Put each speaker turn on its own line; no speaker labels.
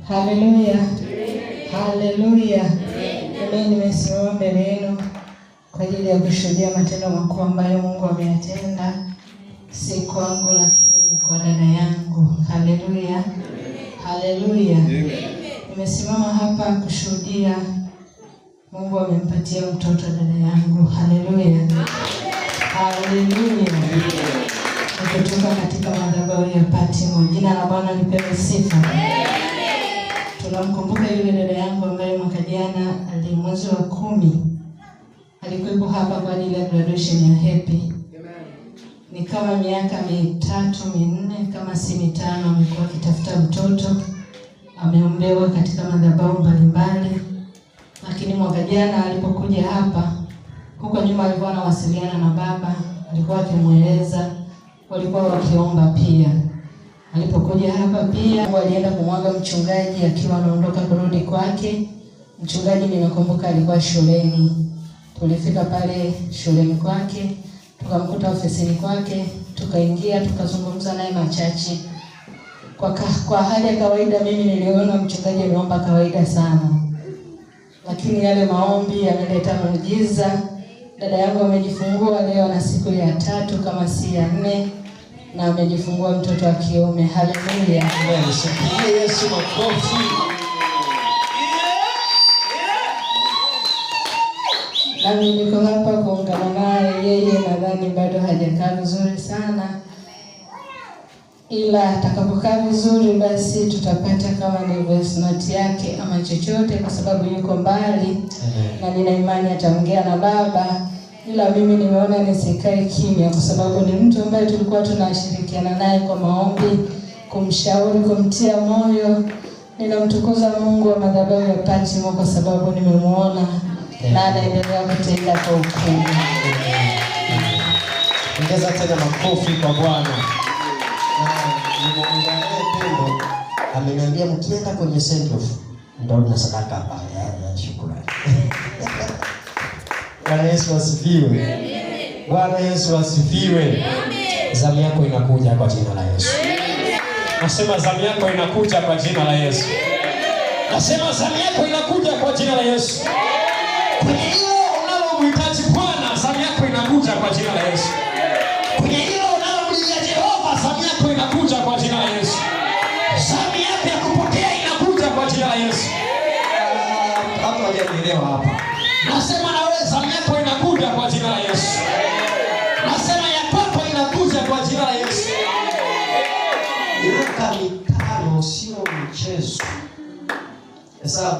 Haleluya. Haleluya. Mimi nimesimama mbele yenu kwa ajili ya kushuhudia matendo makuu ambayo Mungu ameyatenda, si kwangu lakini ni kwa dada yangu. Haleluya. Haleluya. Nimesimama hapa kushuhudia Mungu amempatia mtoto dada yangu. Haleluya. Haleluya. Kutoka katika madhabahu ya Patimo. Jina la Bwana lipewe sifa. Tunamkumbuka yule dada yangu ambaye mwaka jana mwezi wa 10 alikuwa hapa kwa ajili ya graduation ya Happy. Ni kama miaka 3, 4 kama si 5 amekuwa akitafuta mtoto. Ameombewa katika madhabahu mbalimbali. Lakini mwaka jana alipokuja hapa, huko nyuma alikuwa anawasiliana na baba, alikuwa akimueleza, walikuwa wakiomba pia. Alipokuja hapa pia walienda kumwaga mchungaji akiwa anaondoka kurudi kwake. Mchungaji ninakumbuka alikuwa shuleni. Tulifika pale shuleni kwake, tukamkuta ofisini kwake, tukaingia tukazungumza naye machache. Kwa hali ya kawaida mimi niliona mchungaji ameomba kawaida sana. Lakini yale maombi yameleta muujiza. Dada yangu amejifungua leo na siku ya 3 kama si ya 4 na amejifungua mtoto wa kiume. Haleluya.
Amen. Sipigie Yesu makofi.
Nami niko hapa kuungana naye. Yeye nadhani bado hajakaa vizuri sana, ila atakapokaa vizuri basi tutapata kama ni voice note yake ama chochote, kwa sababu yuko mbali. Na nina imani ataongea na baba, ila mimi nimeona nisikae kimya kwa sababu ni mtu ambaye tulikuwa tunashirikiana naye kwa maombi, kumshauri, kumtia moyo. Ninamtukuza Mungu wa madhabahu ya Patimo kwa sababu nimemuona na anaendelea kutenda kwa ukuu.
Ongeza tena makofi kwa Bwana. Nimeangalia Pendo ameniambia mkienda kwenye send off ndio na sadaka hapa ya shukrani. Bwana Yesu asifiwe. Bwana Yesu asifiwe. Zamu yako inakuja kwa jina la Yesu. Nasema zamu yako inakuja kwa jina la Yesu. Nasema zamu yako inakuja kwa jina la Yesu. Kwenye hilo unalomhitaji Bwana, zamu yako inakuja kwa jina la Yesu. Kwenye hilo unalomlilia Jehova, zamu yako inakuja kwa jina la Yesu. Zamu yako ya kupokea inakuja kwa jina la Yesu. Hapo hajanielewa hapa. Nasema na wewe zamu yako inakuja kwa jina la Yesu. Nasema ya kwako inakuja kwa jina la Yesu. Miaka 5 sio mchezo. Sasa